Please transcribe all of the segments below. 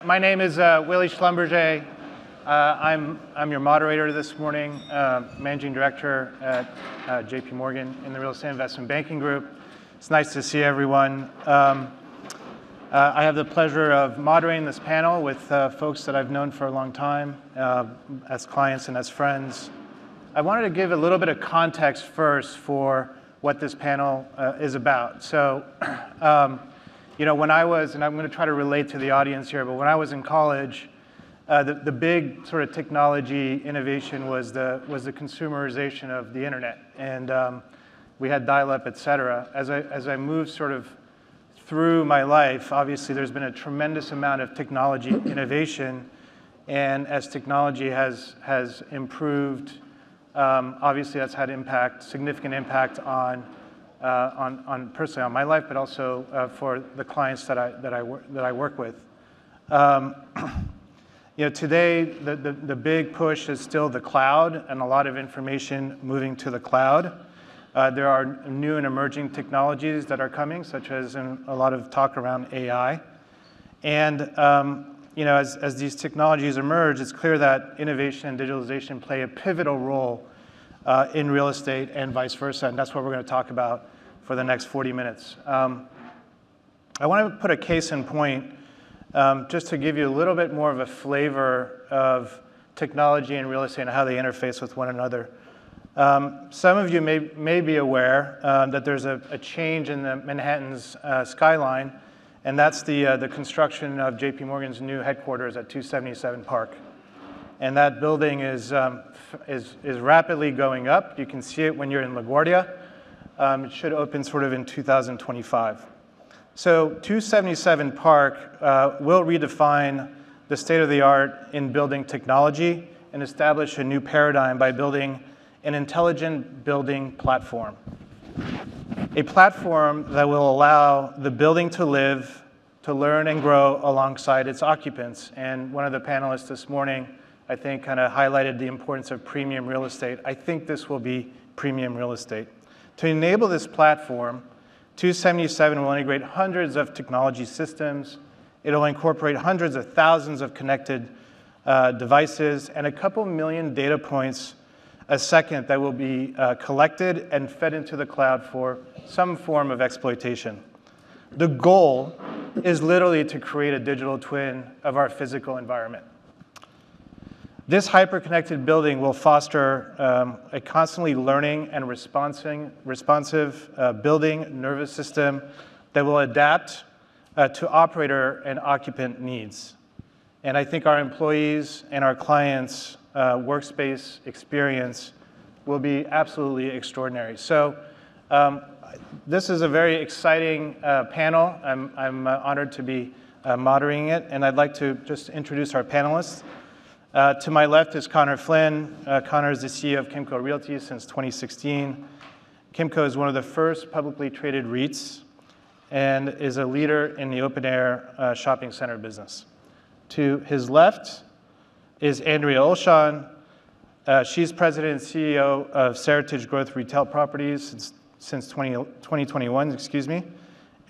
My name is Willy Schlumberger. I'm your moderator this morning, Managing Director at JP Morgan in the Real Estate Investment Banking Group. It's nice to see everyone. I have the pleasure of moderating this panel with folks that I've known for a long time, as clients and as friends. I wanted to give a little bit of context first for what this panel is about. So, when I was, and I'm going to try to relate to the audience here, but when I was in college, the big sort of technology innovation was the consumerization of the internet, and we had dial-up, et cetera. As I moved sort of through my life, obviously there's been a tremendous amount of technology innovation, and as technology has improved, obviously that's had significant impact on personally on my life, but also for the clients that I work with. Today the big push is still the cloud and a lot of information moving to the cloud. There are new and emerging technologies that are coming, such as a lot of talk around AI. And as these technologies emerge, it's clear that innovation and digitalization play a pivotal role in real estate and vice versa, and that's what we're going to talk about for the next 40 minutes. I want to put a case in point just to give you a little bit more of a flavor of technology and real estate and how they interface with one another. Some of you may be aware that there's a change in the Manhattan's skyline, and that's the construction of JP Morgan's new headquarters at 277 Park. And that building is rapidly going up. You can see it when you're in LaGuardia. It should open sort of in 2025. So 277 Park will redefine the state-of-the-art in building technology and establish a new paradigm by building an intelligent building platform. A platform that will allow the building to live, to learn and grow alongside its occupants. And one of the panelists this morning, I think, kind of highlighted the importance of premium real estate. I think this will be premium real estate. To enable this platform, 277 will integrate hundreds of technology systems. It'll incorporate hundreds of thousands of connected devices and a couple million data points a second that will be collected and fed into the cloud for some form of exploitation. The goal is literally to create a digital twin of our physical environment. This hyper-connected building will foster a constantly learning and responsive building nervous system that will adapt to operator and occupant needs. And I think our employees and our clients' workspace experience will be absolutely extraordinary. So this is a very exciting panel. I'm honored to be moderating it, and I'd like to just introduce our panelists. To my left is Conor Flynn. Conor is the CEO of Kimco Realty since 2016. Kimco is one of the first publicly traded REITs and is a leader in the open-air shopping center business. To his left is Andrea Olshan. She's president and CEO of Seritage Growth Retail Properties since 2021,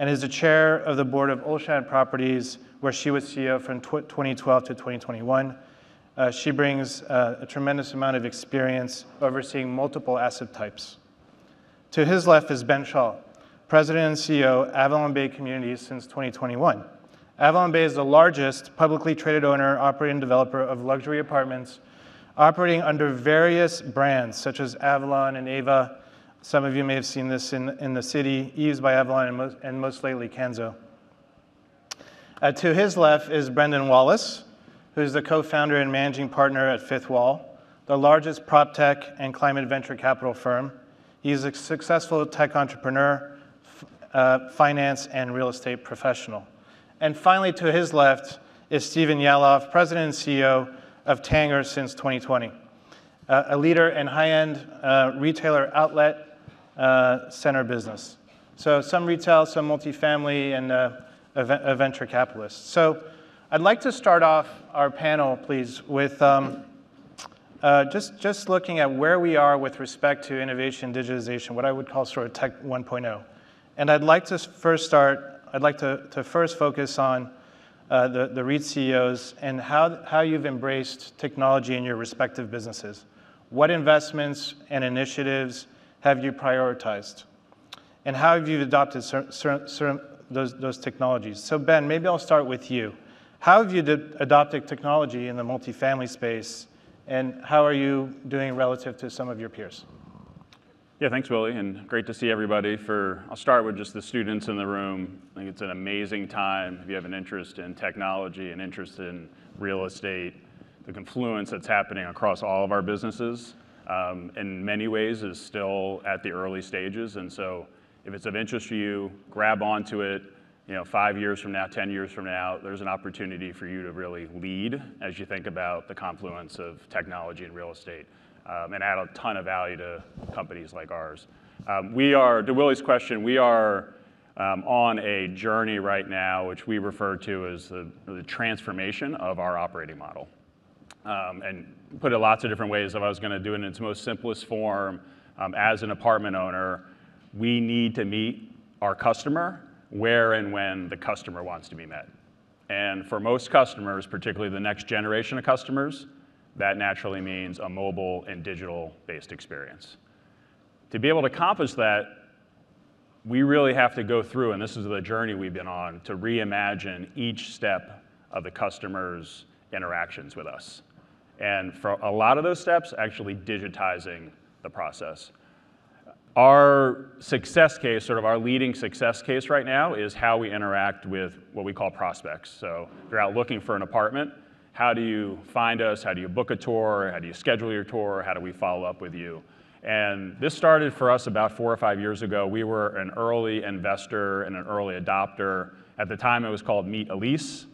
and is the chair of the board of Olshan Properties, where she was CEO from 2012 to 2021. She brings a tremendous amount of experience overseeing multiple asset types. To his left is Ben Schall, president and CEO, AvalonBay Communities since 2021. AvalonBay is the largest publicly traded owner, operator, and developer of luxury apartments, operating under various brands such as Avalon and Ava. Some of you may have seen this in the city, Eves by Avalon, and most lately Kenzo. To his left is Brendan Wallace, who is the co-founder and managing partner at Fifth Wall, the largest prop tech and climate venture capital firm. He's a successful tech entrepreneur, finance, and real estate professional. And finally, to his left is Stephen Yalof, president and CEO of Tanger since 2020, a leader in high-end retailer outlet center business. So some retail, some multifamily, and a venture capitalist. So I'd like to start off our panel, please, with just looking at where we are with respect to innovation, digitization, what I would call sort of tech 1.0. And I'd like to first focus on the REIT CEOs, and how you've embraced technology in your respective businesses. What investments and initiatives have you prioritized? And how have you adopted those technologies? So Ben, maybe I'll start with you. How have you adopted technology in the multifamily space, and how are you doing relative to some of your peers? Yeah, thanks, Willy, and great to see everybody. I'll start with just the students in the room. I think it's an amazing time if you have an interest in technology, an interest in real estate, the confluence that's happening across all of our businesses, in many ways is still at the early stages. And so if it's of interest to you, grab onto it. 5 years from now, 10 years from now, there's an opportunity for you to really lead as you think about the confluence of technology and real estate, and add a ton of value to companies like ours. To Willy's question, we are on a journey right now, which we refer to as the transformation of our operating model. And put it lots of different ways. If I was going to do it in its most simplest form, as an apartment owner, we need to meet our customer where and when the customer wants to be met. And for most customers, particularly the next generation of customers, that naturally means a mobile and digital-based experience. To be able to accomplish that, we really have to go through, and this is the journey we've been on, to reimagine each step of the customer's interactions with us. And for a lot of those steps, actually digitizing the process. Our success case, sort of our leading success case right now, is how we interact with what we call prospects. So if you're out looking for an apartment, how do you find us? How do you book a tour? How do you schedule your tour? How do we follow up with you? And this started for us about 4 or 5 years ago. We were an early investor and an early adopter. At the time, it was called Meet Elise,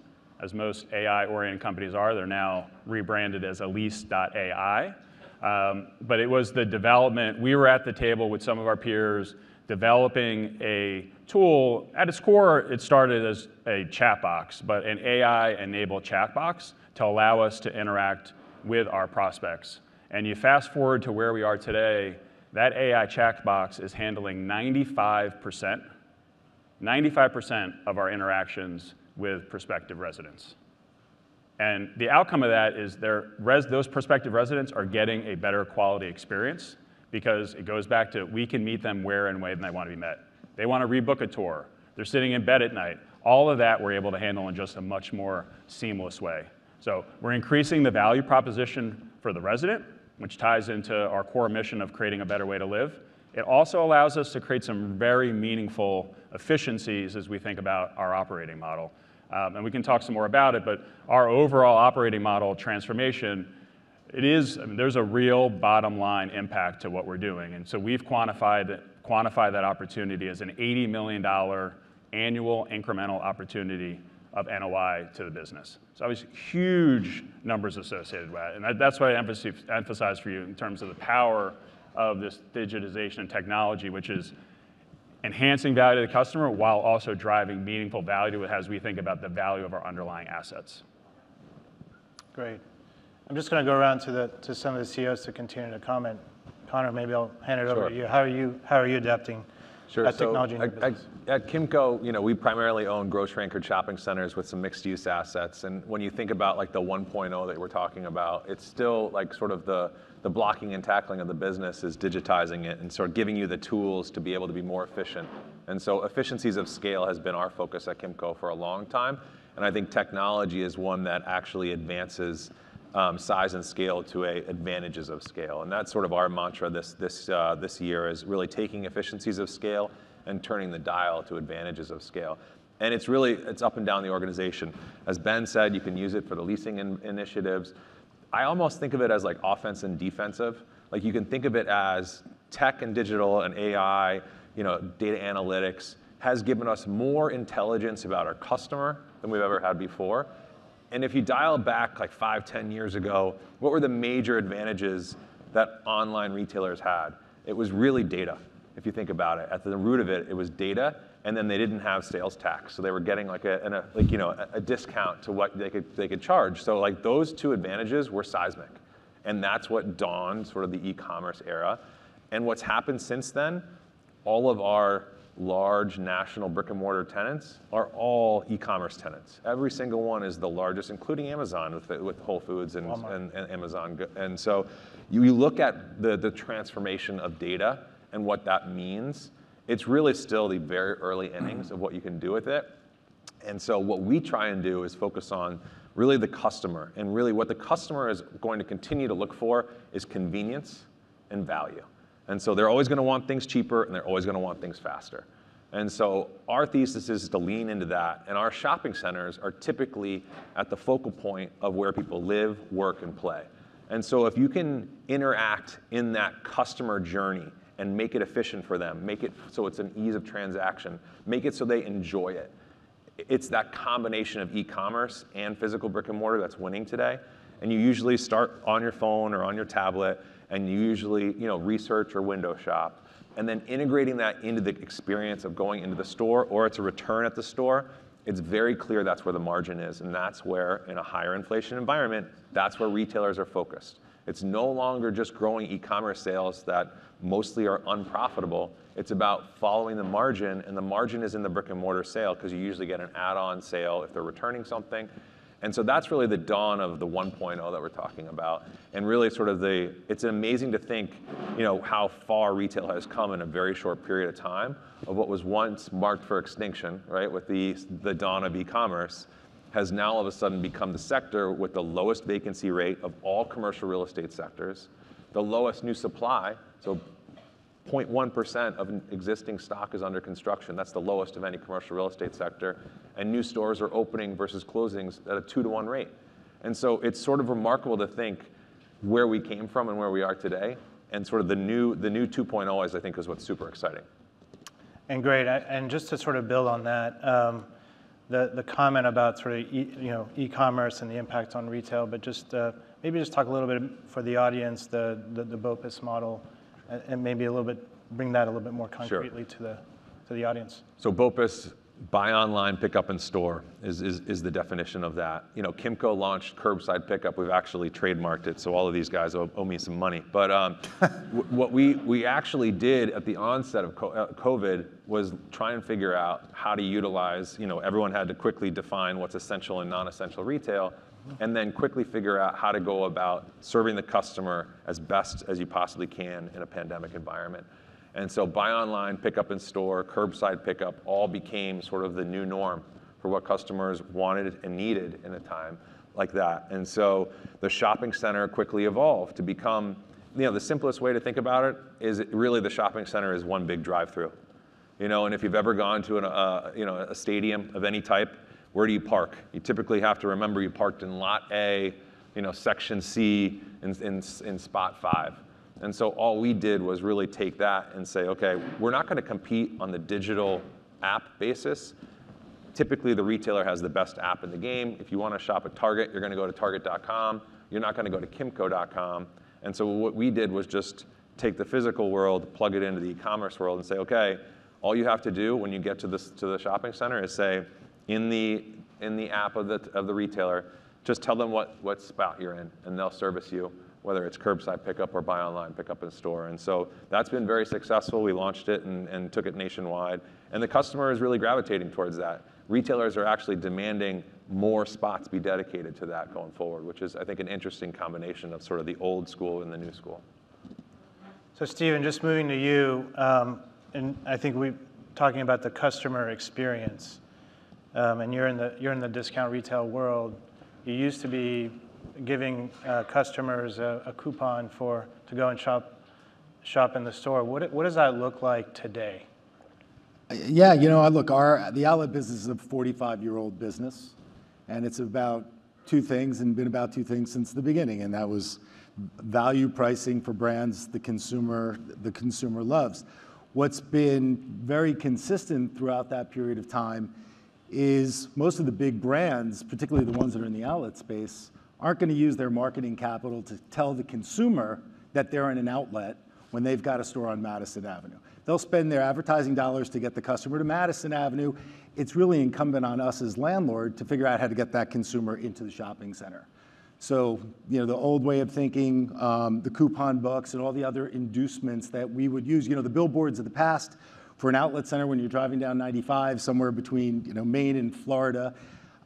as most AI-oriented companies are. They're now rebranded as Elise.ai. But it was the development. We were at the table with some of our peers developing a tool. At its core, it started as a chat box, but an AI-enabled chat box to allow us to interact with our prospects. And you fast forward to where we are today, that AI chat box is handling 95% of our interactions with prospective residents. And the outcome of that is those prospective residents are getting a better quality experience, because it goes back to we can meet them where and when they want to be met. They want to rebook a tour. They're sitting in bed at night. All of that we're able to handle in just a much more seamless way. So we're increasing the value proposition for the resident, which ties into our core mission of creating a better way to live. It also allows us to create some very meaningful efficiencies as we think about our operating model. And we can talk some more about it, but our overall operating model transformation, there's a real bottom line impact to what we're doing. And so we've quantified that opportunity as an $80 million annual incremental opportunity of NOI to the business. So obviously huge numbers associated with that. And that's what I emphasize for you in terms of the power of this digitization and technology, which is enhancing value to the customer while also driving meaningful value as we think about the value of our underlying assets. Great. I'm just going to go around to some of the CEOs to continue to comment. Conor, maybe I'll hand it over to you. How are you adapting that technology in your business? At Kimco, we primarily own grocery-anchored shopping centers with some mixed-use assets. And when you think about like the 1.0 that we're talking about, it's still like sort of the blocking and tackling of the business is digitizing it and sort of giving you the tools to be able to be more efficient. And so efficiencies of scale has been our focus at Kimco for a long time. And I think technology is one that actually advances size and scale to advantages of scale. And that's sort of our mantra this year, is really taking efficiencies of scale and turning the dial to advantages of scale. And it's up and down the organization. As Ben said, you can use it for the leasing initiatives. I almost think of it as like offense and defensive. Like you can think of it as tech and digital and AI, data analytics has given us more intelligence about our customer than we've ever had before. And if you dial back like 5-10 years ago, what were the major advantages that online retailers had? It was really data, if you think about it. At the root of it, it was data, and then they didn't have sales tax, so they were getting like a discount to what they could charge. So like those two advantages were seismic, and that's what dawned sort of the e-commerce era. And what's happened since then, all of our large national brick and mortar tenants are all e-commerce tenants. Every single one is the largest, including Amazon with Whole Foods and Amazon. And so you look at the transformation of data and what that means, it's really still the very early innings of what you can do with it. And so what we try and do is focus on really the customer, and really what the customer is going to continue to look for is convenience and value. And so they're always going to want things cheaper, and they're always going to want things faster. And so our thesis is to lean into that, and our shopping centers are typically at the focal point of where people live, work, and play. And so if you can interact in that customer journey and make it efficient for them, make it so it's an ease of transaction, make it so they enjoy it. It's that combination of e-commerce and physical brick and mortar that's winning today. And you usually start on your phone or on your tablet, and you usually research or window shop. And then integrating that into the experience of going into the store, or it's a return at the store, it's very clear that's where the margin is. And that's where, in a higher inflation environment, that's where retailers are focused. It's no longer just growing e-commerce sales that mostly are unprofitable. It's about following the margin, and the margin is in the brick and mortar sale because you usually get an add-on sale if they're returning something. And so that's really the dawn of the 1.0 that we're talking about. And really sort of it's amazing to think, how far retail has come in a very short period of time of what was once marked for extinction, right? With the dawn of e-commerce, has now all of a sudden become the sector with the lowest vacancy rate of all commercial real estate sectors, the lowest new supply, so 0.1% of existing stock is under construction. That's the lowest of any commercial real estate sector. And new stores are opening versus closings at a 2-to-1 rate. And so it's sort of remarkable to think where we came from and where we are today. And sort of the new 2.0 I think is what's super exciting. And great, and just to sort of build on that, the comment about sort of e-commerce and the impact on retail, but just maybe just talk a little bit for the audience, the BOPIS model, and maybe bring that a little bit more concretely to the audience. So BOPIS, buy online, pick up in store, is the definition of that. Kimco launched curbside pickup. We've actually trademarked it, so all of these guys owe me some money. But what we actually did at the onset of COVID was try and figure out how to utilize, everyone had to quickly define what's essential and non-essential retail, and then quickly figure out how to go about serving the customer as best as you possibly can in a pandemic environment. And so buy online, pick up in store, curbside pickup all became sort of the new norm for what customers wanted and needed in a time like that. And so the shopping center quickly evolved to become, the simplest way to think about it is really the shopping center is one big drive-through. And if you've ever gone to a stadium of any type, where do you park? You typically have to remember you parked in lot A, section C, in spot 5. And so all we did was really take that and say, okay, we're not going to compete on the digital app basis. Typically, the retailer has the best app in the game. If you want to shop at Target, you're going to go to target.com. You're not going to go to kimco.com. And so what we did was just take the physical world, plug it into the e-commerce world, and say, okay, all you have to do when you get to the shopping center is say, in the app of the retailer, just tell them what spot you're in, and they'll service you, whether it's curbside pickup or buy online, pick up in store. And so that's been very successful. We launched it and took it nationwide. And the customer is really gravitating towards that. Retailers are actually demanding more spots be dedicated to that going forward, which is, I think, an interesting combination of sort of the old school and the new school. So Stephen, just moving to you, and I think we're talking about the customer experience. And you're in the discount retail world. You used to be giving customers a coupon to go and shop in the store. What does that look like today? Yeah, look, the outlet business is a 45-year-old business, and it's about two things, and been about two things since the beginning, and that was value pricing for brands the consumer loves. What's been very consistent throughout that period of time is most of the big brands, particularly the ones that are in the outlet space, aren't going to use their marketing capital to tell the consumer that they're in an outlet when they've got a store on Madison Avenue. They'll spend their advertising dollars to get the customer to Madison Avenue. It's really incumbent on us as landlord to figure out how to get that consumer into the shopping center. So, the old way of thinking, the coupon books and all the other inducements that we would use, the billboards of the past for an outlet center when you're driving down 95 somewhere between Maine and Florida,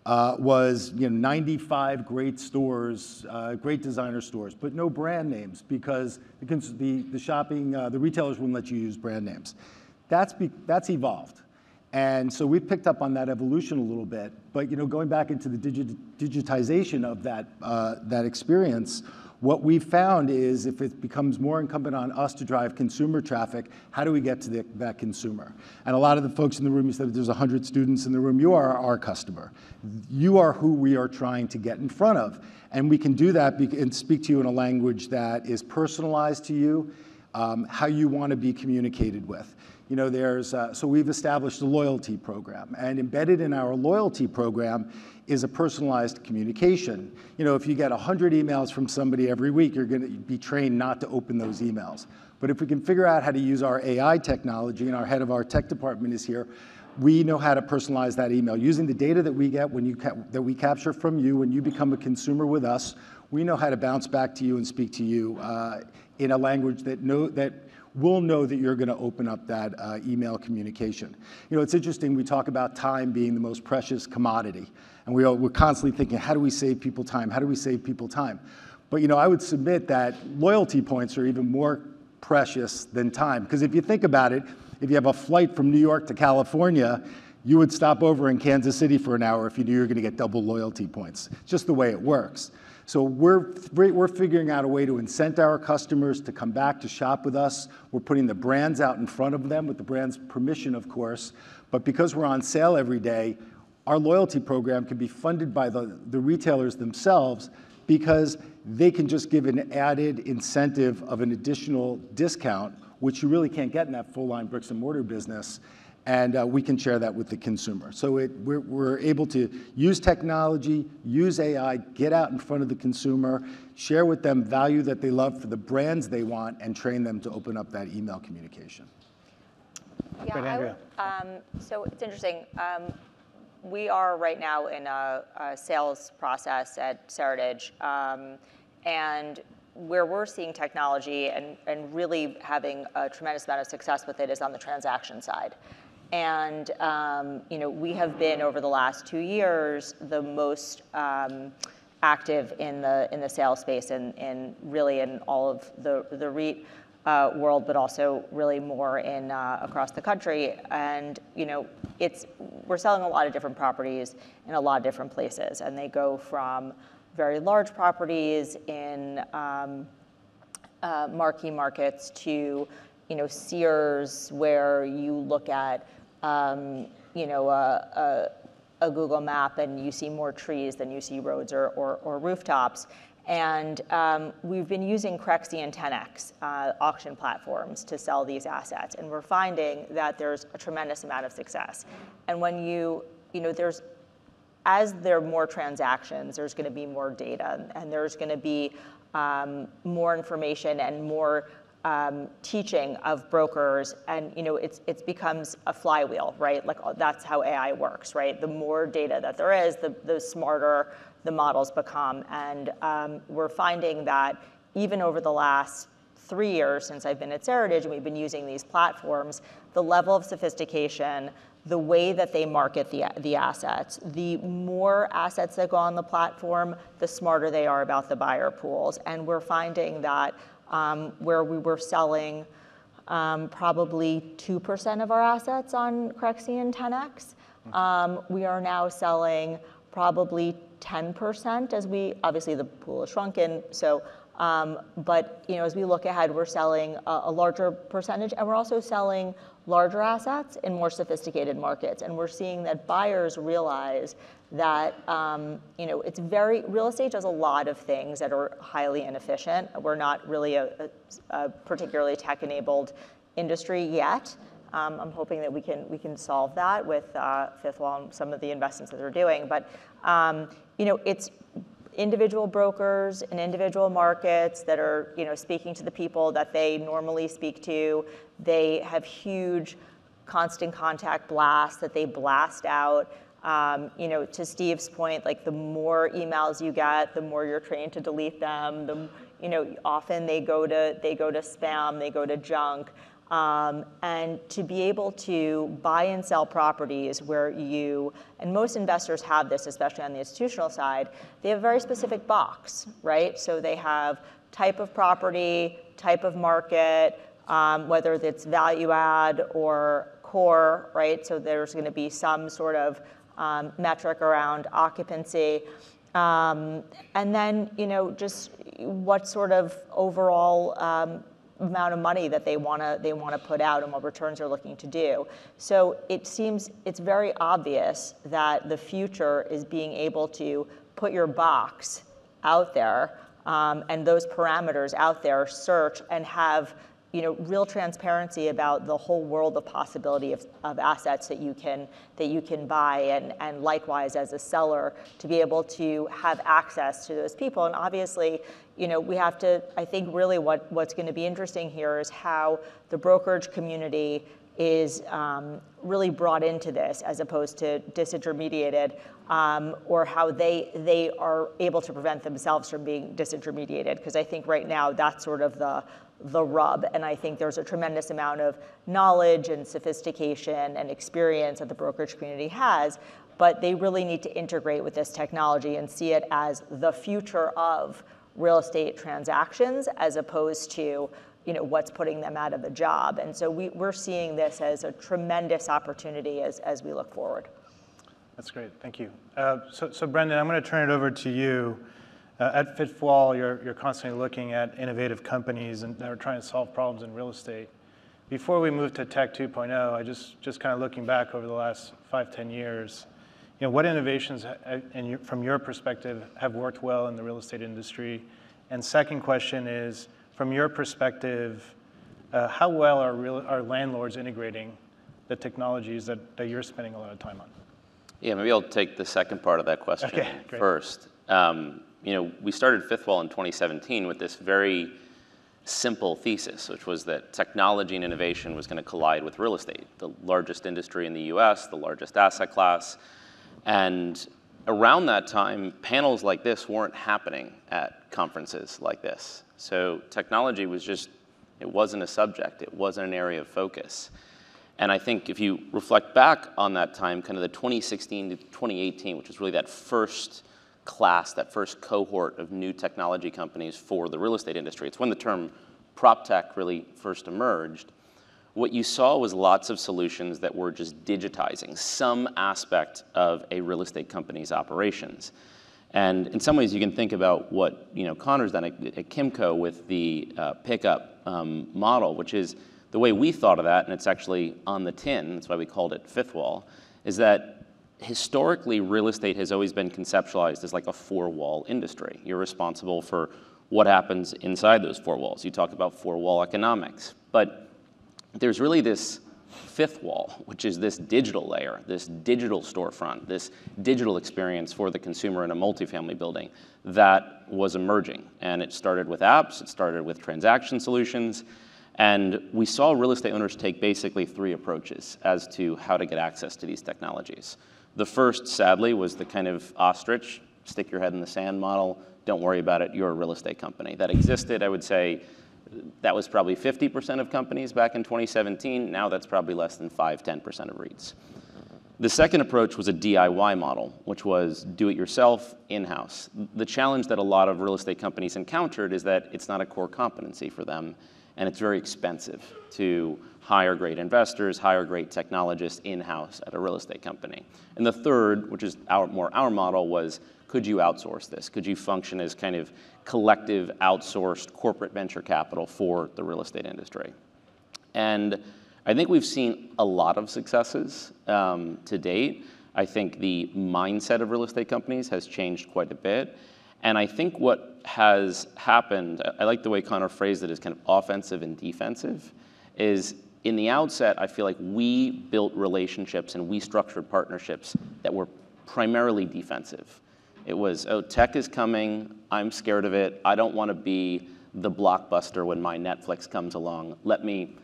was 95 great stores, great designer stores, but no brand names because the retailers wouldn't let you use brand names. That's evolved. And so we've picked up on that evolution a little bit, but going back into the digitization of that experience, what we've found is if it becomes more incumbent on us to drive consumer traffic, how do we get to that consumer? And a lot of the folks in the room, you said there's 100 students in the room, you are our customer. You are who we are trying to get in front of. And we can do that and speak to you in a language that is personalized to you, how you want to be communicated with. So we've established a loyalty program, and embedded in our loyalty program is a personalized communication. If you get 100 emails from somebody every week, you're going to be trained not to open those emails. But if we can figure out how to use our AI technology, and our head of our tech department is here, we know how to personalize that email. Using the data that we get that we capture from you when you become a consumer with us, we know how to bounce back to you and speak to you in a language that we'll know that you're going to open up that email communication. It's interesting, we talk about time being the most precious commodity. And we're constantly thinking, how do we save people time? How do we save people time? But I would submit that loyalty points are even more precious than time. Because if you think about it, if you have a flight from New York to California, you would stop over in Kansas City for an hour if you knew you were going to get double loyalty points. It's just the way it works. So we're figuring out a way to incent our customers to come back to shop with us. We're putting the brands out in front of them with the brand's permission, of course. But because we're on sale every day, our loyalty program can be funded by the retailers themselves because they can just give an added incentive of an additional discount, which you really can't get in that full-line bricks and mortar business. And we can share that with the consumer. So we're able to use technology, use AI, get out in front of the consumer, share with them value that they love for the brands they want, and train them to open up that email communication. Yeah, Andrea. So it's interesting. We are right now in a sales process at Seritage, and where we're seeing technology and really having a tremendous amount of success with it is on the transaction side. And we have been over the last 2 years the most active in the sales space and really in all of the REIT world, but also really more in across the country. And we're selling a lot of different properties in a lot of different places, and they go from very large properties in marquee markets to Sears, where you look at a Google map and you see more trees than you see roads or rooftops. And we've been using Crexi and 10X auction platforms to sell these assets, and we're finding that there's a tremendous amount of success. And when as there are more transactions, there's going to be more data, and there's going to be more information and more teaching of brokers, and it becomes a flywheel, right? Like that's how AI works, right? The more data that there is, the smarter the models become. And we're finding that even over the last 3 years since I've been at Seritage and we've been using these platforms, the level of sophistication, the way that they market the assets, the more assets that go on the platform, the smarter they are about the buyer pools. And we're finding that where we were selling probably 2% of our assets on Crexi and 10X, we are now selling probably 10% obviously the pool is shrunken. So, but as we look ahead, we're selling a larger percentage, and we're also selling larger assets in more sophisticated markets. And we're seeing that buyers realize that real estate does a lot of things that are highly inefficient. We're not really a particularly tech-enabled industry yet. I'm hoping that we can solve that with Fifth Wall and some of the investments that they're doing. But it's individual brokers in individual markets that are speaking to the people that they normally speak to. They have huge constant contact blasts that they blast out. To Steve's point, like the more emails you get, the more you're trained to delete them. Often they go to spam, they go to junk. And to be able to buy and sell properties where and most investors have this, especially on the institutional side, they have a very specific box, right? So they have type of property, type of market, whether it's value add or core, right? So there's going to be some sort of metric around occupancy. And then, just what sort of overall amount of money that they want to put out and what returns they're looking to do. So it seems it's very obvious that the future is being able to put your box out there and those parameters out there, search, and have real transparency about the whole world of possibility of assets that you can buy, and likewise as a seller to be able to have access to those people. And obviously, we have to, I think really what's going to be interesting here is how the brokerage community is really brought into this as opposed to disintermediated, or how they are able to prevent themselves from being disintermediated. Because I think right now that's sort of the rub, and I think there's a tremendous amount of knowledge and sophistication and experience that the brokerage community has, but they really need to integrate with this technology and see it as the future of real estate transactions as opposed to what's putting them out of a job. And so we're seeing this as a tremendous opportunity as we look forward. That's great, thank you. So Brendan, I'm going to turn it over to you. At Fifth Wall, you're constantly looking at innovative companies and that are trying to solve problems in real estate. Before we move to Tech 2.0, I just kind of looking back over the last 5-10 years, what innovations from your perspective have worked well in the real estate industry? And second question is, from your perspective, how well are landlords integrating the technologies that you're spending a lot of time on? Yeah, maybe I'll take the second part of that question first. We started Fifth Wall in 2017 with this very simple thesis, which was that technology and innovation was going to collide with real estate, the largest industry in the US, the largest asset class. And around that time, panels like this weren't happening at conferences like this. So technology it wasn't a subject, it wasn't an area of focus. And I think if you reflect back on that time, kind of the 2016 to 2018, which was really that first class, that first cohort of new technology companies for the real estate industry. It's when the term prop tech really first emerged. What you saw was lots of solutions that were just digitizing some aspect of a real estate company's operations. And in some ways, you can think about what Conor's done at Kimco with the pickup model, which is the way we thought of that, and it's actually on the tin, that's why we called it Fifth Wall, is that historically, real estate has always been conceptualized as like a four-wall industry. You're responsible for what happens inside those four walls. You talk about four-wall economics. But there's really this fifth wall, which is this digital layer, this digital storefront, this digital experience for the consumer in a multifamily building that was emerging. And it started with apps, it started with transaction solutions, and we saw real estate owners take basically three approaches as to how to get access to these technologies. The first, sadly, was the kind of ostrich, stick your head in the sand model, don't worry about it, you're a real estate company. That existed, I would say, that was probably 50% of companies back in 2017. Now that's probably less than 5-10% of REITs. The second approach was a DIY model, which was do-it-yourself, in-house. The challenge that a lot of real estate companies encountered is that it's not a core competency for them, and it's very expensive to hire great investors, hire great technologists in-house at a real estate company. And the third, which is our model, was could you outsource this? Could you function as kind of collective outsourced corporate venture capital for the real estate industry? And I think we've seen a lot of successes to date. I think the mindset of real estate companies has changed quite a bit. And I think what has happened, I like the way Conor phrased it as kind of offensive and defensive, is in the outset, I feel like we built relationships and we structured partnerships that were primarily defensive. It was, oh, tech is coming, I'm scared of it, I don't want to be the blockbuster when my Netflix comes along, let me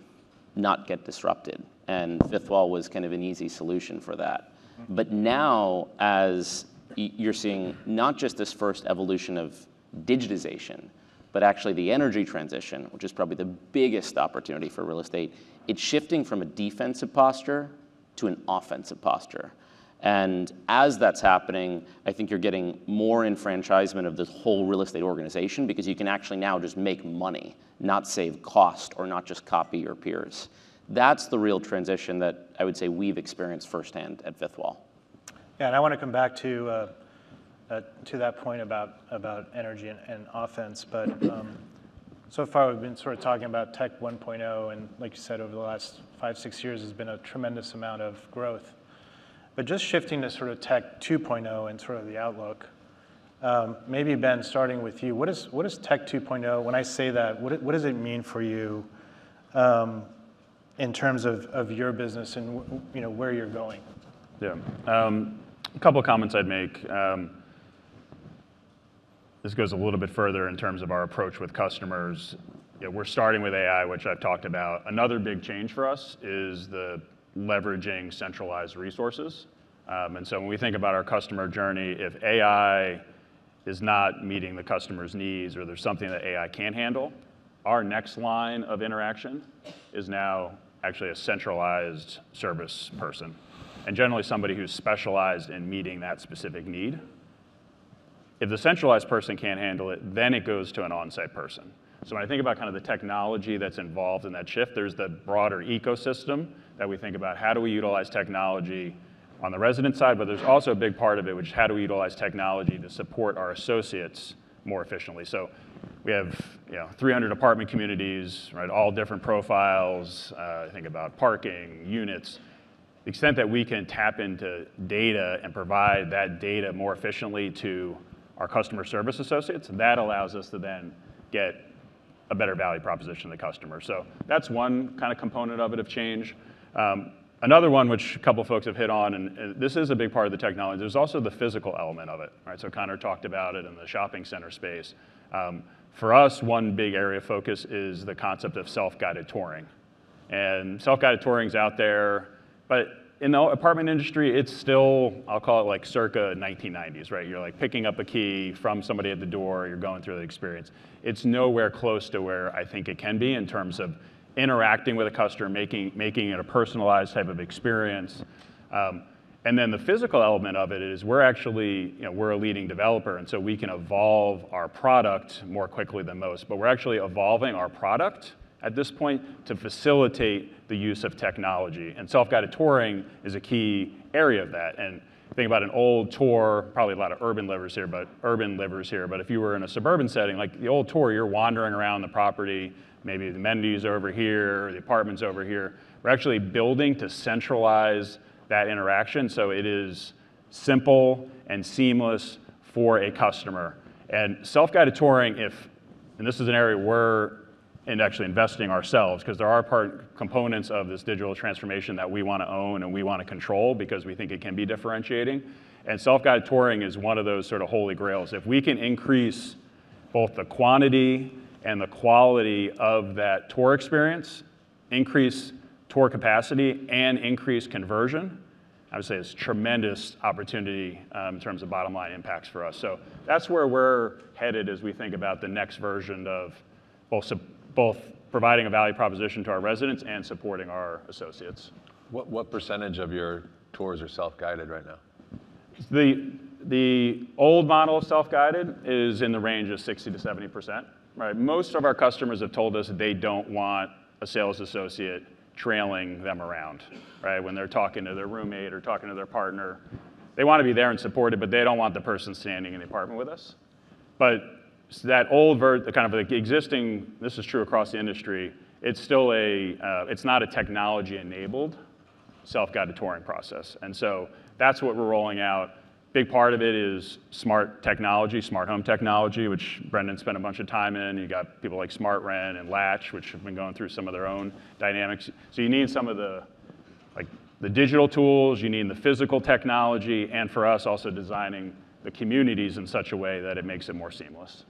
not get disrupted. And Fifth Wall was kind of an easy solution for that. But now, as you're seeing not just this first evolution of digitization, but actually the energy transition, which is probably the biggest opportunity for real estate, it's shifting from a defensive posture to an offensive posture. And as that's happening, I think you're getting more enfranchisement of the whole real estate organization, because you can actually now just make money, not save cost or not just copy your peers. That's the real transition that I would say we've experienced firsthand at Fifth Wall. Yeah, and I want to come back to that point about energy and offense, but so far we've been sort of talking about Tech 1.0, and like you said, over the last 5-6 years has been a tremendous amount of growth. But just shifting to sort of Tech 2.0 and sort of the outlook, maybe Ben, starting with you, what is Tech 2.0? When I say that, what does it mean for you in terms of your business and where you're going? Yeah, a couple of comments I'd make. This goes a little bit further in terms of our approach with customers. We're starting with AI, which I've talked about. Another big change for us is the leveraging centralized resources. And so when we think about our customer journey, if AI is not meeting the customer's needs or there's something that AI can't handle, our next line of interaction is now actually a centralized service person, and generally somebody who's specialized in meeting that specific need. If the centralized person can't handle it, then it goes to an on-site person. So when I think about kind of the technology that's involved in that shift, there's the broader ecosystem that we think about. How do we utilize technology on the resident side? But there's also a big part of it, which is how do we utilize technology to support our associates more efficiently? So we have 300 apartment communities, right, all different profiles. Think about parking, units. The extent that we can tap into data and provide that data more efficiently to our customer service associates, that allows us to then get a better value proposition to the customer. So that's one kind of component of it of change. Another one, which a couple of folks have hit on, and this is a big part of the technology, there's also the physical element of it, right? So Conor talked about it in the shopping center space. For us, one big area of focus is the concept of self-guided touring. And self-guided touring's out there, but in the apartment industry, it's still, I'll call it like circa 1990s, right? You're like picking up a key from somebody at the door, you're going through the experience. It's nowhere close to where I think it can be in terms of interacting with a customer, making it a personalized type of experience. And then the physical element of it is we're actually, we're a leading developer, and so we can evolve our product more quickly than most, but we're actually evolving our product at this point to facilitate the use of technology. And self-guided touring is a key area of that. And think about an old tour, probably a lot of urban livers here, but if you were in a suburban setting, like the old tour, you're wandering around the property, maybe the amenities over here, the apartments over here. We're actually building to centralize that interaction so it is simple and seamless for a customer. And self-guided touring, and this is an area we're actually investing ourselves, because there are components of this digital transformation that we want to own and we want to control because we think it can be differentiating. And self-guided touring is one of those sort of holy grails. If we can increase both the quantity and the quality of that tour experience, increase tour capacity, and increase conversion, I would say it's tremendous opportunity in terms of bottom line impacts for us. So that's where we're headed as we think about the next version of both providing a value proposition to our residents and supporting our associates. What percentage of your tours are self-guided right now? The old model of self-guided is in the range of 60 to 70%. Right? Most of our customers have told us they don't want a sales associate trailing them around, right? When they're talking to their roommate or talking to their partner, they want to be there and supported, but they don't want the person standing in the apartment with us. But that old kind of the existing, this is true across the industry, it's still it's not a technology-enabled self-guided touring process. And so that's what we're rolling out. Big part of it is smart technology, smart home technology, which Brendan spent a bunch of time in. You got people like SmartRent and Latch, which have been going through some of their own dynamics. So you need some of the digital tools, you need the physical technology, and for us also designing the communities in such a way that it makes it more seamless.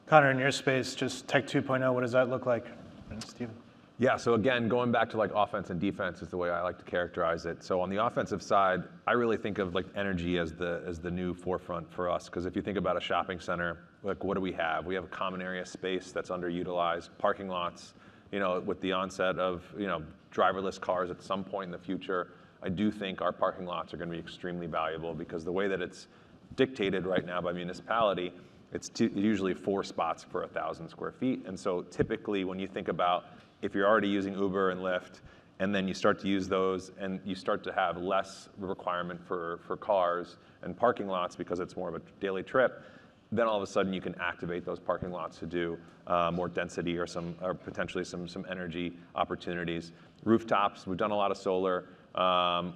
Conor, in your space, just Tech 2.0, what does that look like? And Stephen? Yeah, so again, going back to like offense and defense is the way I like to characterize it. So on the offensive side, I really think of like energy as the new forefront for us. Because if you think about a shopping center, like what do we have? We have a common area space that's underutilized, parking lots, with the onset of, driverless cars at some point in the future. I do think our parking lots are going to be extremely valuable because the way that it's dictated right now by municipality, it's usually 4 spots per 1,000 square feet. And so typically when you think about if you're already using Uber and Lyft, and then you start to use those and you start to have less requirement for cars and parking lots because it's more of a daily trip, then all of a sudden you can activate those parking lots to do more density or potentially some energy opportunities. Rooftops, we've done a lot of solar.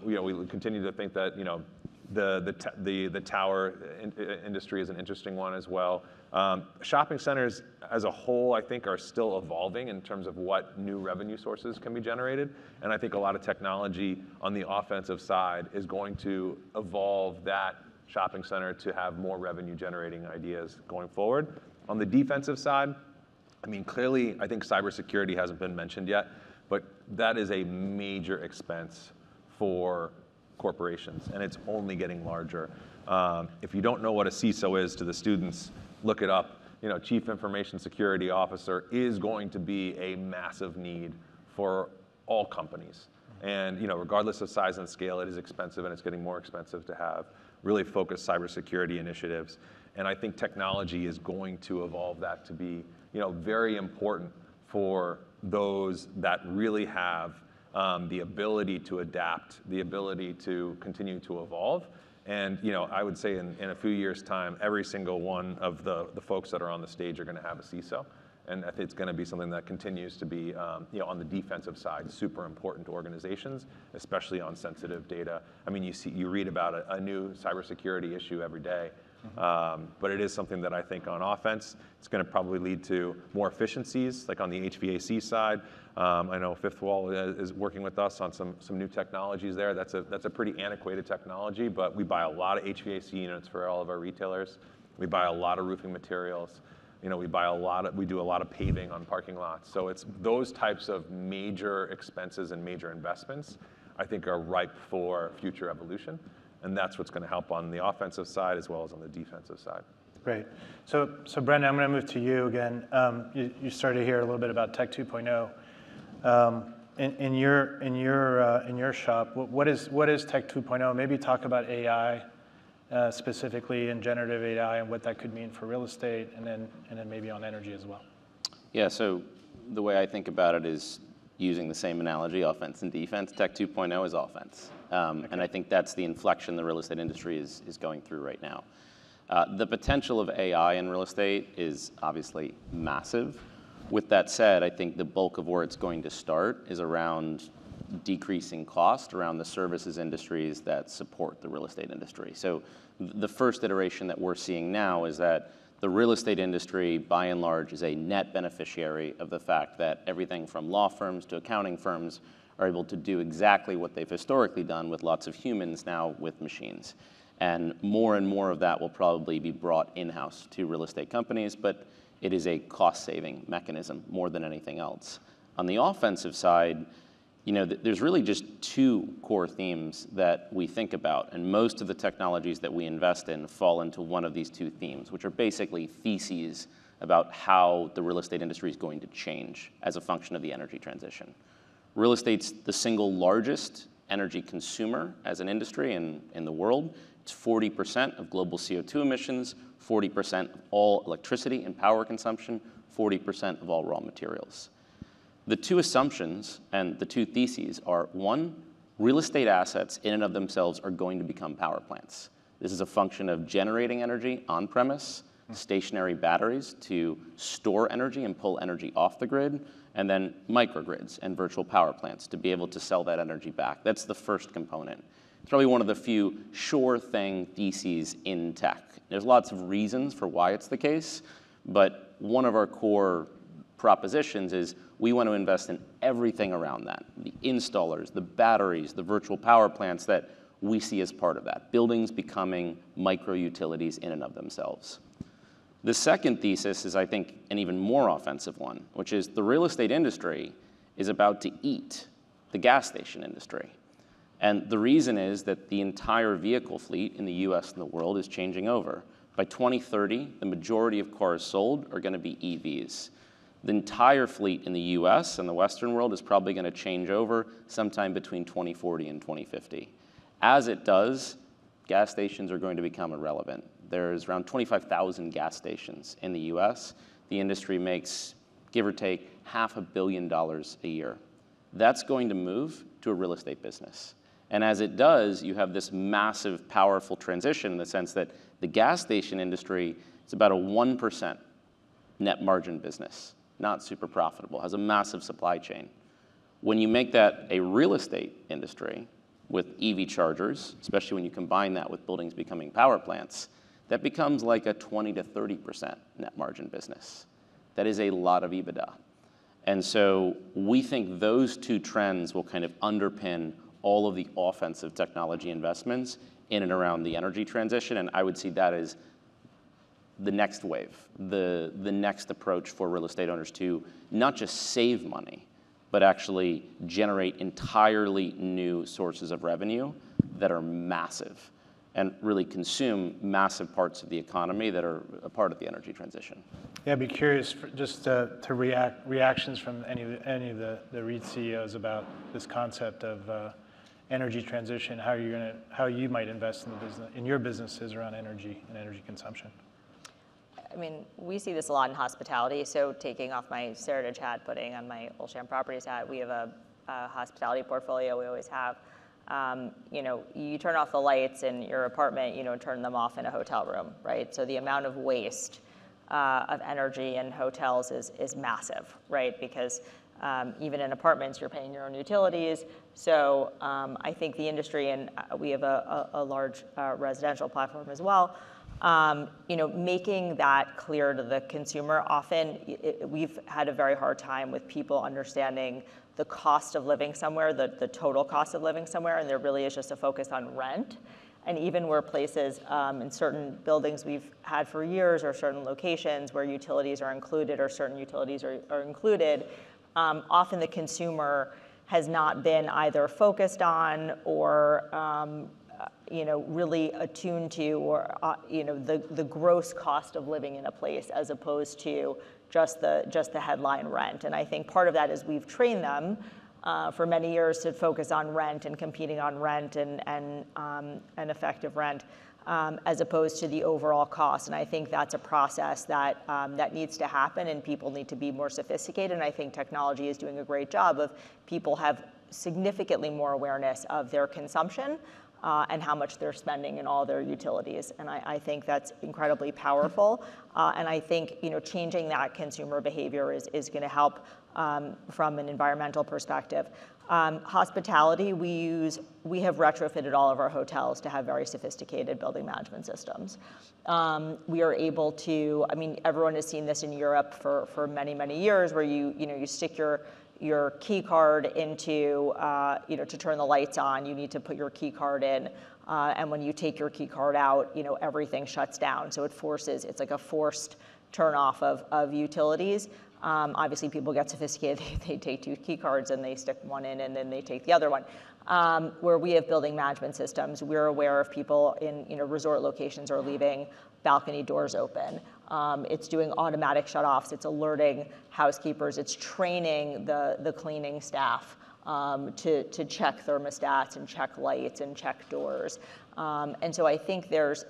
We continue to think that the tower industry is an interesting one as well. Shopping centers as a whole, I think, are still evolving in terms of what new revenue sources can be generated. And I think a lot of technology on the offensive side is going to evolve that shopping center to have more revenue generating ideas going forward. On the defensive side, I mean, clearly, I think cybersecurity hasn't been mentioned yet, but that is a major expense for corporations, and it's only getting larger. If you don't know what a CISO is to the students, look it up. Chief Information Security Officer is going to be a massive need for all companies. And regardless of size and scale, it is expensive, and it's getting more expensive to have really focused cybersecurity initiatives. And I think technology is going to evolve that to be very important for those that really have the ability to adapt, the ability to continue to evolve. And I would say in a few years' time, every single one of the folks that are on the stage are going to have a CISO. And I think it's going to be something that continues to be, on the defensive side, super important to organizations, especially on sensitive data. I mean, you read about a new cybersecurity issue every day. But it is something that I think on offense, it's going to probably lead to more efficiencies, like on the HVAC side. I know Fifth Wall is working with us on some new technologies there. That's a pretty antiquated technology, but we buy a lot of HVAC units for all of our retailers. We buy a lot of roofing materials. We do a lot of paving on parking lots. So it's those types of major expenses and major investments, I think, are ripe for future evolution. And that's what's going to help on the offensive side as well as on the defensive side. Great. So Brendan, I'm going to move to you again. You started to hear a little bit about Tech 2.0. In your shop, what is Tech 2.0? Maybe talk about AI specifically and generative AI and what that could mean for real estate, and then maybe on energy as well. Yeah. So the way I think about it is using the same analogy, offense and defense. Tech 2.0 is offense. And I think that's the inflection the real estate industry is going through right now. The potential of AI in real estate is obviously massive. With that said, I think the bulk of where it's going to start is around decreasing cost around the services industries that support the real estate industry. So the first iteration that we're seeing now is that the real estate industry, by and large, is a net beneficiary of the fact that everything from law firms to accounting firms are able to do exactly what they've historically done with lots of humans now with machines. And more of that will probably be brought in-house to real estate companies, but it is a cost-saving mechanism more than anything else. On the offensive side, there's really just 2 core themes that we think about, and most of the technologies that we invest in fall into one of these 2 themes, which are basically theses about how the real estate industry is going to change as a function of the energy transition. Real estate's the single largest energy consumer as an industry in the world. It's 40% of global CO2 emissions, 40% of all electricity and power consumption, 40% of all raw materials. The 2 assumptions and the 2 theses are, 1, real estate assets in and of themselves are going to become power plants. This is a function of generating energy on premise, stationary batteries to store energy and pull energy off the grid, and then microgrids and virtual power plants to be able to sell that energy back. That's the first component. It's probably one of the few sure thing theses in tech. There's lots of reasons for why it's the case, but one of our core propositions is we want to invest in everything around that. The installers, the batteries, the virtual power plants that we see as part of that. Buildings becoming micro-utilities in and of themselves. The second thesis is, I think, an even more offensive one, which is the real estate industry is about to eat the gas station industry. And the reason is that the entire vehicle fleet in the US and the world is changing over. By 2030, the majority of cars sold are going to be EVs. The entire fleet in the US and the Western world is probably going to change over sometime between 2040 and 2050. As it does, gas stations are going to become irrelevant. There's around 25,000 gas stations in the US. The industry makes, give or take, $500 million a year. That's going to move to a real estate business. And as it does, you have this massive, powerful transition in the sense that the gas station industry is about a 1% net margin business, not super profitable, has a massive supply chain. When you make that a real estate industry with EV chargers, especially when you combine that with buildings becoming power plants, that becomes like a 20 to 30% net margin business. That is a lot of EBITDA. And so we think those two trends will kind of underpin all of the offensive technology investments in and around the energy transition, and I would see that as the next wave, the next approach for real estate owners to not just save money, but actually generate entirely new sources of revenue that are massive and really consume massive parts of the economy that are a part of the energy transition. Yeah, I'd be curious to reactions from any of the REIT CEOs about this concept of energy transition, how you might invest in the business, in your businesses around energy and energy consumption. I mean, we see this a lot in hospitality. So taking off my Seritage hat, putting on my Olshan Properties hat, we have a hospitality portfolio. We always have. You turn off the lights in your apartment, you don't turn them off in a hotel room, right? So the amount of waste of energy in hotels is massive, right? Because even in apartments, you're paying your own utilities. So I think the industry, and we have a large residential platform as well, making that clear to the consumer. Often we've had a very hard time with people understanding the cost of living somewhere, the total cost of living somewhere, and there really is just a focus on rent. And even where places in certain buildings we've had for years or certain locations where utilities are included or certain utilities are included, often the consumer has not been either focused on or really attuned to or the gross cost of living in a place as opposed to just the headline rent. And I think part of that is we've trained them for many years to focus on rent and competing on rent and effective rent as opposed to the overall cost. And I think that's a process that needs to happen, and people need to be more sophisticated. And I think technology is doing a great job of people have significantly more awareness of their consumption and how much they're spending in all their utilities. And I think that's incredibly powerful. And I think changing that consumer behavior is going to help from an environmental perspective. Hospitality, we have retrofitted all of our hotels to have very sophisticated building management systems. We are able to, everyone has seen this in Europe for many, many years, where you stick your key card into, to turn the lights on, you need to put your key card in. And when you take your key card out, everything shuts down. So it's like a forced turn off of utilities. Obviously people get sophisticated, they take two key cards and they stick one in and then they take the other one. Where we have building management systems, we're aware of people in resort locations are leaving balcony doors open. It's doing automatic shutoffs. It's alerting housekeepers. It's training the cleaning staff to check thermostats and check lights and check doors. And so I think there's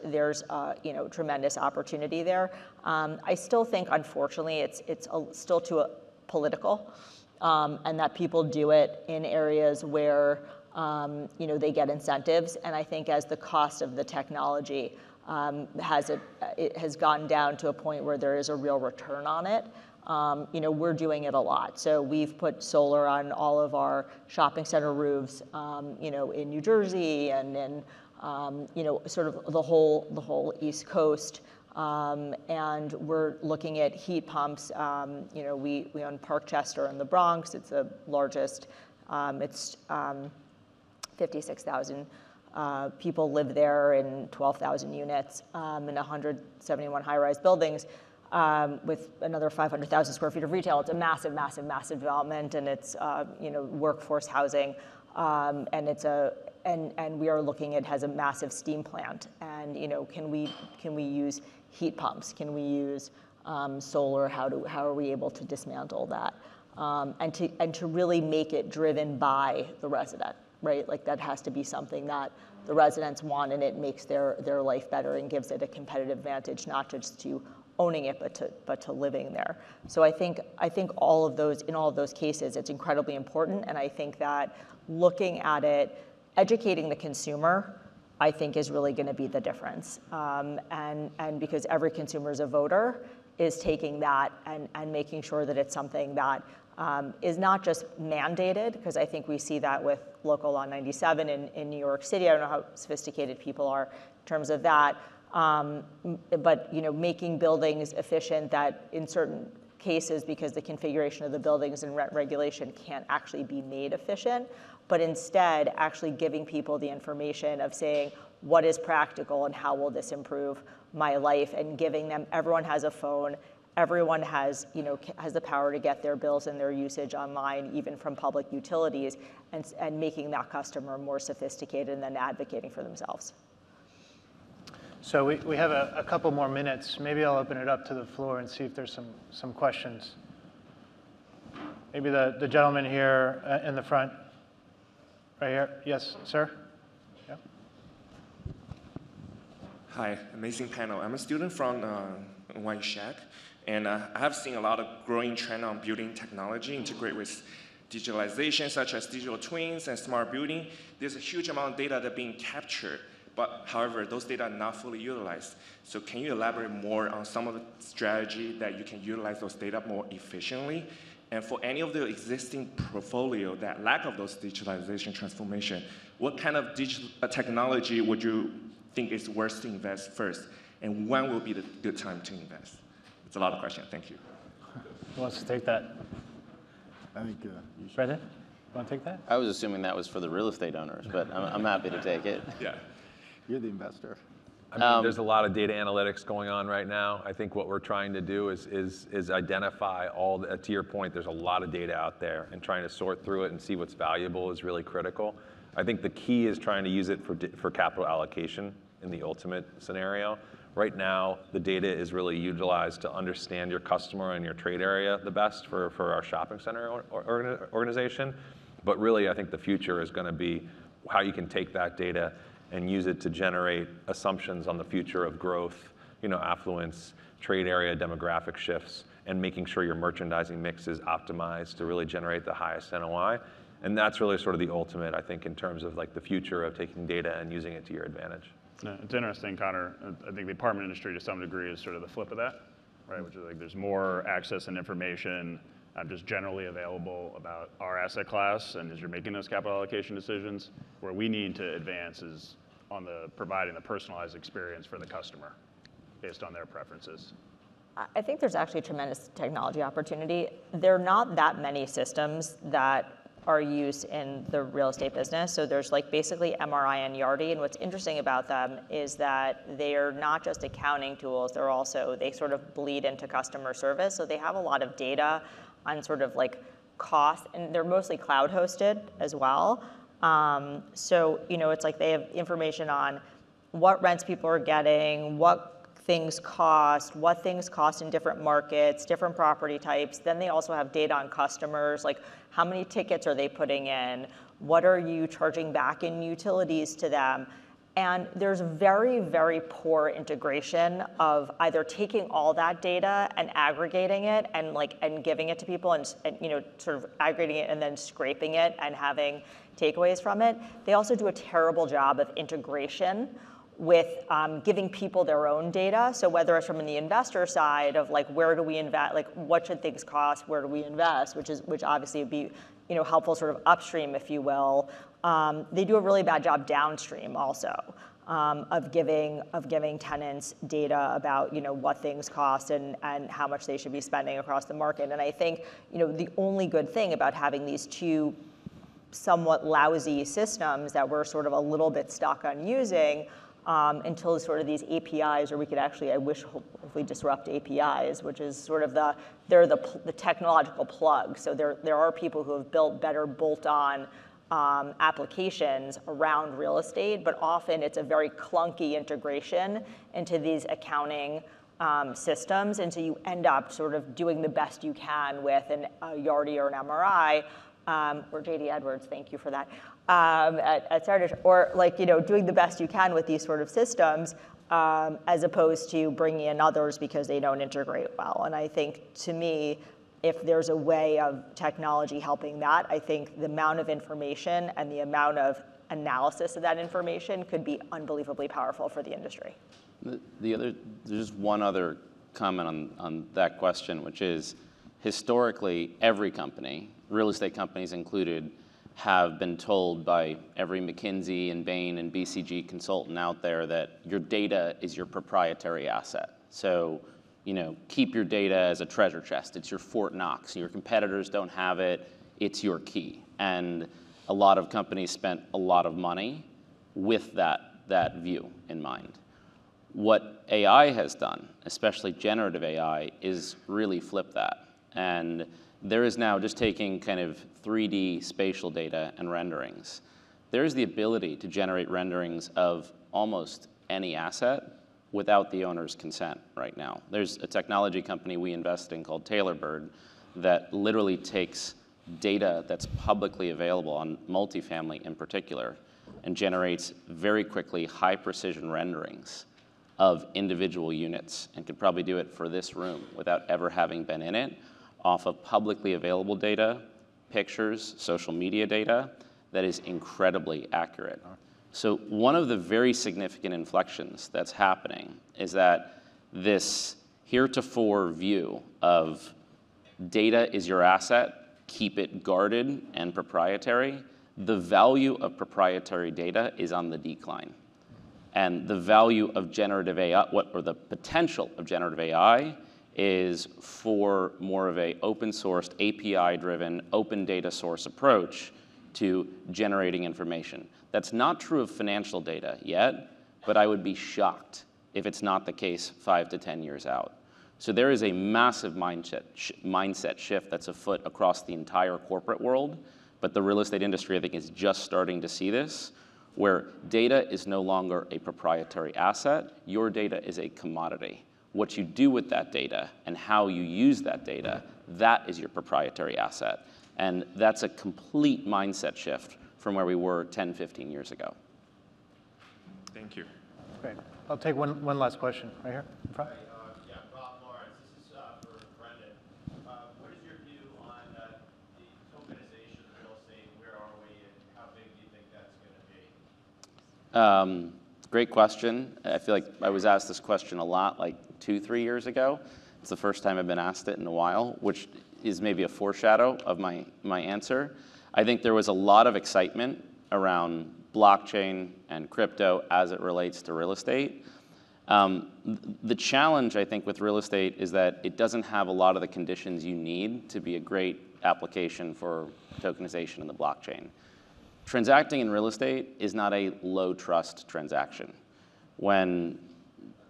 tremendous opportunity there. I still think, unfortunately, it's still too political, and that people do it in areas where they get incentives. And I think as the cost of the technology it has gone down to a point where there is a real return on it. We're doing it a lot. So we've put solar on all of our shopping center roofs, in New Jersey and in, sort of the whole East Coast. And we're looking at heat pumps. We own Parkchester in the Bronx. It's the largest. It's 56,000 people live there in 12,000 units in 171 high-rise buildings. with another 500,000 square feet of retail. It's a massive, massive, massive development, and it's workforce housing, and we are looking. It has a massive steam plant, and can we use heat pumps? Can we use solar? How are we able to dismantle that? And to really make it driven by the resident, right? Like that has to be something that the residents want, and it makes their life better and gives it a competitive advantage, not just to owning it, but to living there. So I think in all of those cases, it's incredibly important, and I think that looking at it, educating the consumer, I think is really going to be the difference, and because every consumer is a voter, is taking that and making sure that it's something that is not just mandated, because I think we see that with Local Law 97 in New York City. I don't know how sophisticated people are in terms of that, but making buildings efficient that in certain cases, because the configuration of the buildings and rent regulation can't actually be made efficient, but instead actually giving people the information of saying what is practical and how will this improve my life, and giving them, everyone has a phone, everyone has the power to get their bills and their usage online, even from public utilities, and making that customer more sophisticated and then advocating for themselves. So we have a couple more minutes. Maybe I'll open it up to the floor and see if there's some questions. Maybe the gentleman here in the front, right here. Yes, sir? Yeah. Hi, amazing panel. I'm a student from Schack, and I have seen a lot of growing trend on building technology integrate with digitalization, such as digital twins and smart building. There's a huge amount of data that's being captured, but however, those data are not fully utilized. So can you elaborate more on some of the strategy that you can utilize those data more efficiently? And for any of the existing portfolio that lack of those digitalization transformation, what kind of digital technology would you think is worth to invest first? And when will be the good time to invest? It's a lot of questions. Thank you. Who wants to take that? I think you should. Brendan, you want to take that? I was assuming that was for the real estate owners, but I'm happy to take it. Yeah. You're the investor. I mean, there's a lot of data analytics going on right now. I think what we're trying to do is identify all the, to your point, there's a lot of data out there, and trying to sort through it and see what's valuable is really critical. I think the key is trying to use it for capital allocation in the ultimate scenario. Right now, the data is really utilized to understand your customer and your trade area the best for our shopping center organization. But really, I think the future is going to be how you can take that data and use it to generate assumptions on the future of growth, affluence, trade area, demographic shifts, and making sure your merchandising mix is optimized to really generate the highest NOI. And that's really sort of the ultimate, I think, in terms of like the future of taking data and using it to your advantage. Yeah, it's interesting, Conor. I think the apartment industry to some degree is sort of the flip of that, right? Which is like there's more access and information just generally available about our asset class, and as you're making those capital allocation decisions, where we need to advance is on providing the personalized experience for the customer based on their preferences. I think there's actually tremendous technology opportunity. There are not that many systems that are used in the real estate business. So there's like basically MRI and Yardi, and what's interesting about them is that they are not just accounting tools, they sort of bleed into customer service. So they have a lot of data on sort of like cost, and they're mostly cloud hosted as well. So, it's like they have information on what rents people are getting, what things cost in different markets, different property types. Then they also have data on customers, like how many tickets are they putting in? What are you charging back in utilities to them? And there's very, very poor integration of either taking all that data and aggregating it and giving it to people and sort of aggregating it and then scraping it and having takeaways from it. They also do a terrible job of integration with giving people their own data. So whether it's from the investor side of like, where do we invest, like what should things cost, where do we invest, which obviously would be helpful sort of upstream, if you will. They do a really bad job downstream also of giving tenants data about what things cost and how much they should be spending across the market. And I think the only good thing about having these two somewhat lousy systems that we're sort of a little bit stuck on using until sort of these APIs, or we could actually, I wish, hopefully disrupt APIs, which is sort of they're the technological plug. So there are people who have built better bolt-on applications around real estate, but often it's a very clunky integration into these accounting systems, and so you end up sort of doing the best you can with a Yardi or an MRI, or JD Edwards, thank you for that, at Seritage, or like, doing the best you can with these sort of systems, as opposed to bringing in others because they don't integrate well. And I think, to me, if there's a way of technology helping that, I think the amount of information and the amount of analysis of that information could be unbelievably powerful for the industry. There's just one other comment on that question, which is, historically, every company, real estate companies included, have been told by every McKinsey and Bain and BCG consultant out there that your data is your proprietary asset. So, keep your data as a treasure chest. It's your Fort Knox. Your competitors don't have it. It's your key. And a lot of companies spent a lot of money with that view in mind. What AI has done, especially generative AI, is really flip that. And there is now, just taking kind of 3D spatial data and renderings, there's the ability to generate renderings of almost any asset without the owner's consent right now. There's a technology company we invest in called Tailorbird that literally takes data that's publicly available on multifamily in particular and generates very quickly high precision renderings of individual units, and could probably do it for this room without ever having been in it, off of publicly available data, pictures, social media data, that is incredibly accurate. So one of the very significant inflections that's happening is that this heretofore view of data is your asset, keep it guarded and proprietary, the value of proprietary data is on the decline. And the value of generative AI, or the potential of generative AI, is for more of a open sourced, API-driven, open data source approach to generating information. That's not true of financial data yet, but I would be shocked if it's not the case 5 to 10 years out. So there is a massive mindset shift that's afoot across the entire corporate world, but the real estate industry, I think, is just starting to see this, where data is no longer a proprietary asset. Your data is a commodity. What you do with that data and how you use that data, that is your proprietary asset. And that's a complete mindset shift from where we were 10, 15 years ago. Thank you. Great. I'll take one last question right here in front. Yeah, Rob Lawrence. This is for Brendan. What is your view on the tokenization of real estate? Where are we, and how big do you think that's going to be? Great question. I feel like I was asked this question a lot, like 2-3 years ago. It's the first time I've been asked it in a while, which is maybe a foreshadow of my answer. I think there was a lot of excitement around blockchain and crypto as it relates to real estate. The challenge, I think, with real estate is that it doesn't have a lot of the conditions you need to be a great application for tokenization in the blockchain. Transacting in real estate is not a low trust transaction. When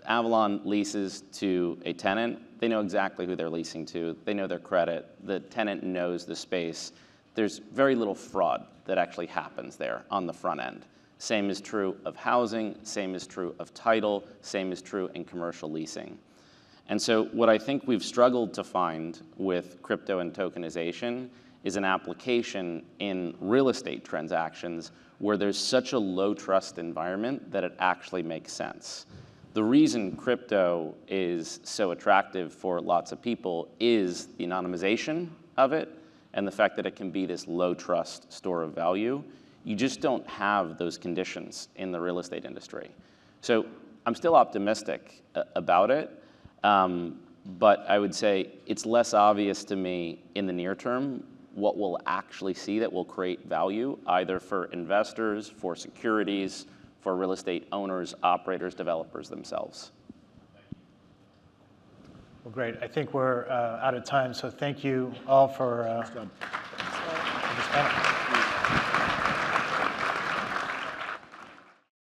Avalon leases to a tenant, they know exactly who they're leasing to. They know their credit. The tenant knows the space. There's very little fraud that actually happens there on the front end. Same is true of housing, same is true of title, same is true in commercial leasing. And so what I think we've struggled to find with crypto and tokenization is an application in real estate transactions where there's such a low trust environment that it actually makes sense. The reason crypto is so attractive for lots of people is the anonymization of it and the fact that it can be this low trust store of value. You just don't have those conditions in the real estate industry. So I'm still optimistic about it, but I would say it's less obvious to me in the near term what we'll actually see that will create value, either for investors, for securities, for real estate owners, operators, developers themselves. Well, great. I think we're out of time, so thank you all for this panel.